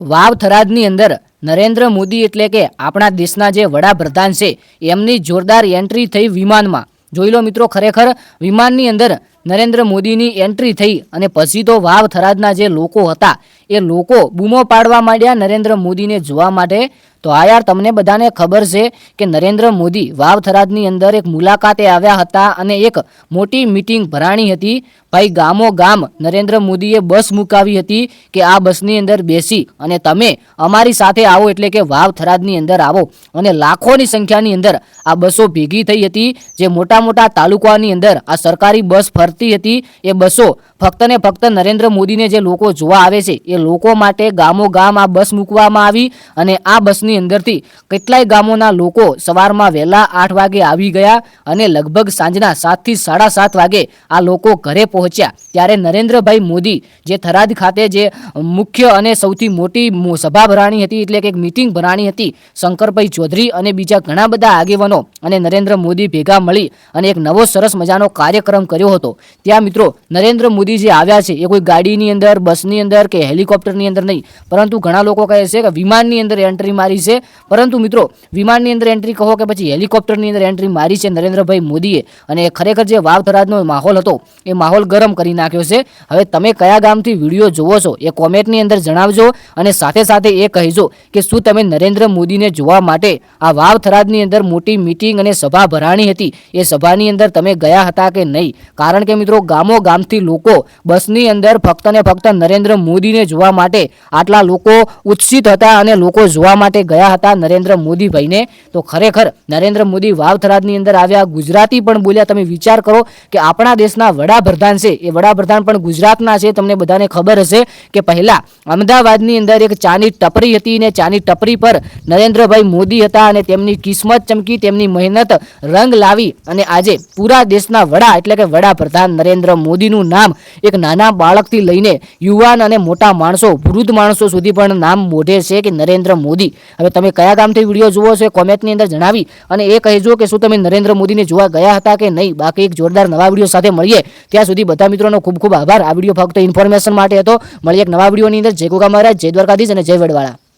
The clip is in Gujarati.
વાવ થરાદની અંદર નરેન્દ્ર મોદી એટલે કે આપણા દેશના જે વડાપ્રધાન છે એમની જોરદાર એન્ટ્રી થઈ વિમાનમાં. જોઈ લો મિત્રો, ખરેખર વિમાનની અંદર નરેન્દ્ર મોદીની એન્ટ્રી થઈ અને પછી તો વાવ થરાદના જે લોકો હતા એ લોકો બૂમો પાડવા માંડ્યા નરેન્દ્ર મોદીને જોવા માટે. તો આ યાર, તમને બધાને ખબર છે કે નરેન્દ્ર મોદી વાવ થરાદની અંદર એક મુલાકાતે આવ્યા હતા અને એક મોટી મીટિંગ ભરાણી હતી. ભાઈ, ગામો ગામ નરેન્દ્ર મોદીએ બસ મુકાવી હતી કે આ બસની અંદર બેસી અને તમે અમારી સાથે આવો, એટલે કે વાવ થરાદની અંદર આવો. અને લાખોની સંખ્યાની અંદર આ બસો ભેગી થઈ હતી. જે મોટા મોટા તાલુકાની અંદર આ સરકારી બસ ફરતી હતી એ બસો ફક્ત ને ફક્ત નરેન્દ્ર મોદીને જે લોકો જોવા આવે છે એ લોકો માટે ગામો ગામ આ બસ મૂકવામાં આવી. અને આ બસની અંદરથી કેટલાય ગામોના લોકો સવારમાં વહેલા 8 વાગે આવી ગયા અને લગભગ સાંજના 7 થી 7:30 વાગે આ લોકો ઘરે પહોંચ્યા. ત્યારે નરેન્દ્રભાઈ મોદી જે થરાદ ખાતે જે મુખ્ય અને સૌથી મોટી સભા ભરાણી હતી, એટલે કે એક મીટિંગ ભરાણી હતી, શંકરભાઈ ચૌધરી અને બીજા ઘણા બધા આગેવાનો અને નરેન્દ્ર મોદી ભેગા મળી અને એક નવો સરસ મજાનો કાર્યક્રમ કર્યો હતો. ત્યાં મિત્રો નરેન્દ્ર મોદી જે આવ્યા છે એ કોઈ ગાડીની અંદર, બસની અંદર કે હેલિકોપ્ટરની અંદર નહીં, પરંતુ ઘણા લોકો કહે છે કે વિમાનની અંદર એન્ટ્રી મારી છે. પરંતુ મિત્રો, વિમાનની અંદર એન્ટ્રી કહો કે પછી હેલિકોપ્ટરની અંદર એન્ટ્રી મારી છે નરેન્દ્રભાઈ મોદીએ. અને ખરેખર જે વાવ થરાદનો માહોલ હતો એ માહોલ ગરમ કરી નાખ્યો છે. હવે તમે કયા ગામથી વિડીયો જોવો છો એ કોમેન્ટની અંદર જણાવજો અને સાથે સાથે એ કહેજો કે શું તમે નરેન્દ્ર મોદીને જોવા માટે આ વાવ થરાદની અંદર મોટી મીટિંગ અને સભા ભરાણી હતી એ સભાની અંદર તમે ગયા હતા કે નહીં. કારણ કે મિત્રો, ગામો ગામથી લોકો બસની અંદર ફક્ત ને ફક્ત નરેન્દ્ર મોદીને જોવા માટે આટલા લોકો ઉત્સિત હતા અને લોકો જોવા માટે ગયા હતા નરેન્દ્ર મોદીભાઈને. તો ખરેખર નરેન્દ્ર મોદી વાવ થરાદની અંદર આવ્યા, ગુજરાતી પણ બોલ્યા. તમે વિચાર કરો કે આપણા દેશના વડાપ્રધાન છે એ વડાપ્રધાન પણ ગુજરાતના છે. તમને બધાને ખબર હશે કે પહેલા અમદાવાદની અંદર એક ચાની ટપરી હતી ને ચાની ટપરી પર નરેન્દ્રભાઈ મોદી હતા અને તેમની કિસ્મત ચમકી, તેમની મહેનત રંગ લાવી અને આજે પૂરા દેશના વડા એટલે કે વડાપ્રધાન નરેન્દ્ર મોદીનું નામ એક નાના બાળકથી લઈને યુવાન અને મોટા માણસો, વૃદ્ધ માણસો સુધી પણ નામ મોઢે છે કે નરેન્દ્ર મોદી. હવે તમે કયા ગામથી વિડીયો જુઓ છો એ કોમેન્ટની અંદર જણાવી અને એ કહેજો કે શું તમે નરેન્દ્ર મોદીને જોવા ગયા હતા કે નહીં. બાકી એક જોરદાર નવા વિડીયો સાથે મળીએ. ત્યાં સુધી બધા મિત્રોનો ખૂબ ખૂબ આભાર. આ વિડીયો ફક્ત ઇન્ફોર્મેશન માટે હતો. મળીએ એક નવા વિડીયોની અંદર. જય ગોગા મહારાજ, જય દ્વારકાધીશ અને જય વડવાળા.